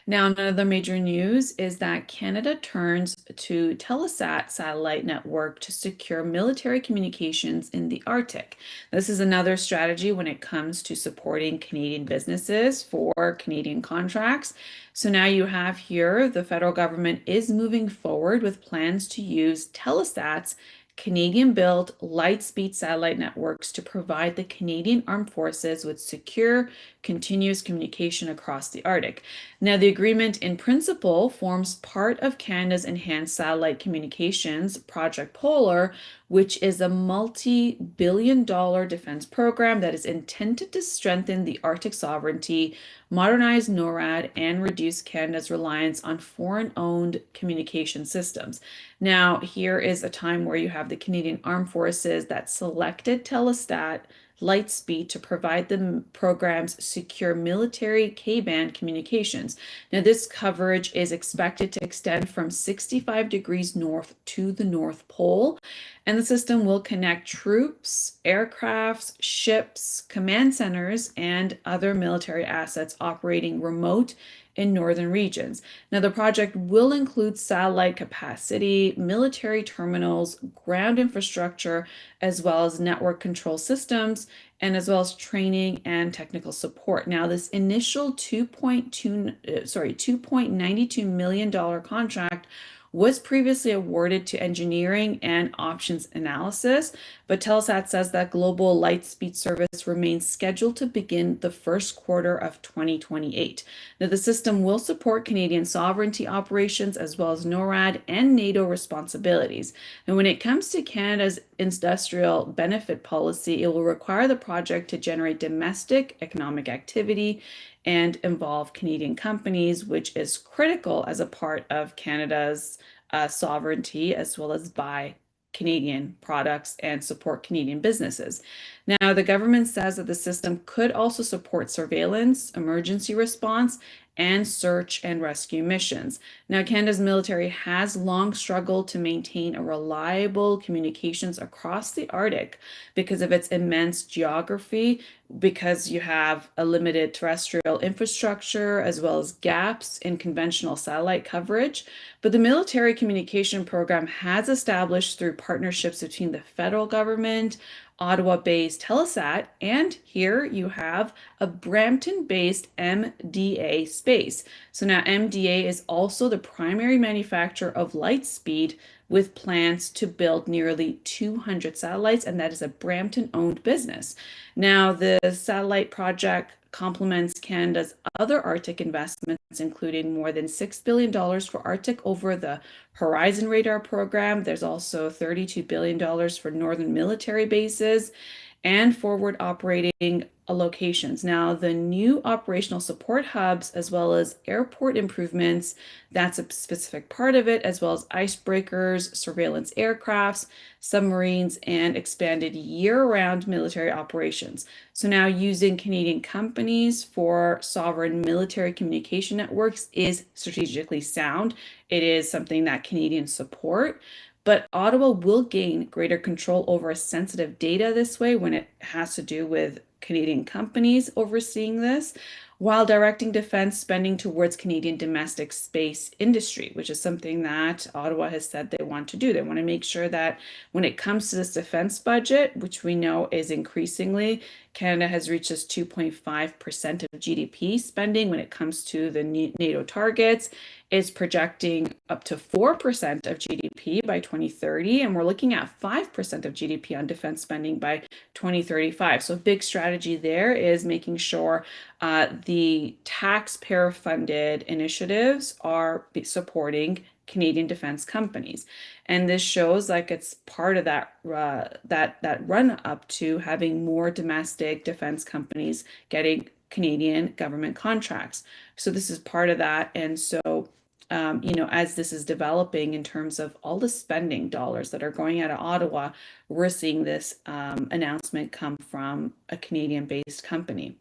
Now, another major news is that Canada turns to Telesat satellite network to secure military communications in the Arctic. This is another strategy when it comes to supporting Canadian businesses for Canadian contracts. So now you have here the federal government is moving forward with plans to use Telesat's Canadian-built light-speed satellite networks to provide the Canadian Armed Forces with secure, continuous communication across the Arctic. Now, the agreement in principle forms part of Canada's Enhanced Satellite Communications Project Polar, which is a multi-billion-dollar defense program that is intended to strengthen the Arctic sovereignty, modernize NORAD, and reduce Canada's reliance on foreign-owned communication systems. Now, here is a time where you have the Canadian Armed Forces that selected Telesat Lightspeed to provide the program's secure military K-band communications. Now, this coverage is expected to extend from 65 degrees north to the North Pole, and the system will connect troops, aircrafts, ships, command centers, and other military assets operating remote in northern regions. Now, the project will include satellite capacity, military terminals, ground infrastructure, as well as network control systems, and as well as training and technical support. Now, this initial $2.92 million contract was previously awarded to engineering and options analysis, but Telesat says that global lightspeed service remains scheduled to begin the first quarter of 2028. Now, the system will support Canadian sovereignty operations as well as NORAD and NATO responsibilities. And when it comes to Canada's industrial benefit policy, it will require the project to generate domestic economic activity and involve Canadian companies, which is critical as a part of Canada's sovereignty, as well as buy Canadian products and support Canadian businesses. Now, the government says that the system could also support surveillance, emergency response, and search and rescue missions. Now, Canada's military has long struggled to maintain a reliable communications across the Arctic because of its immense geography, because you have a limited terrestrial infrastructure as well as gaps in conventional satellite coverage. But the military communication program has established through partnerships between the federal government, Ottawa-based Telesat, and here you have a Brampton-based MDA Space. So now MDA is also the primary manufacturer of Lightspeed, with plans to build nearly 200 satellites, and that is a Brampton-owned business. Now, the satellite project complements Canada's other Arctic investments, including more than $6 billion for Arctic over the Horizon Radar program. There's also $32 billion for northern military bases and forward operating locations. Now, the new operational support hubs, as well as airport improvements, that's a specific part of it, as well as icebreakers, surveillance aircrafts, submarines, and expanded year-round military operations. So now using Canadian companies for sovereign military communication networks is strategically sound. It is something that Canadians support. But Ottawa will gain greater control over sensitive data this way when it has to do with Canadian companies overseeing this, while directing defense spending towards Canadian domestic space industry, which is something that Ottawa has said they want to do. They want to make sure that when it comes to this defense budget, which we know is increasingly, Canada has reached this 2.5% of GDP spending when it comes to the NATO targets, is projecting up to 4% of GDP by 2030, and we're looking at 5% of GDP on defense spending by 2035. So a big strategy there is making sure the taxpayer-funded initiatives are supporting Canadian defense companies. And this shows like it's part of that run up to having more domestic defense companies getting Canadian government contracts. So this is part of that. And so as this is developing in terms of all the spending dollars that are going out of Ottawa, we're seeing this announcement come from a Canadian-based company.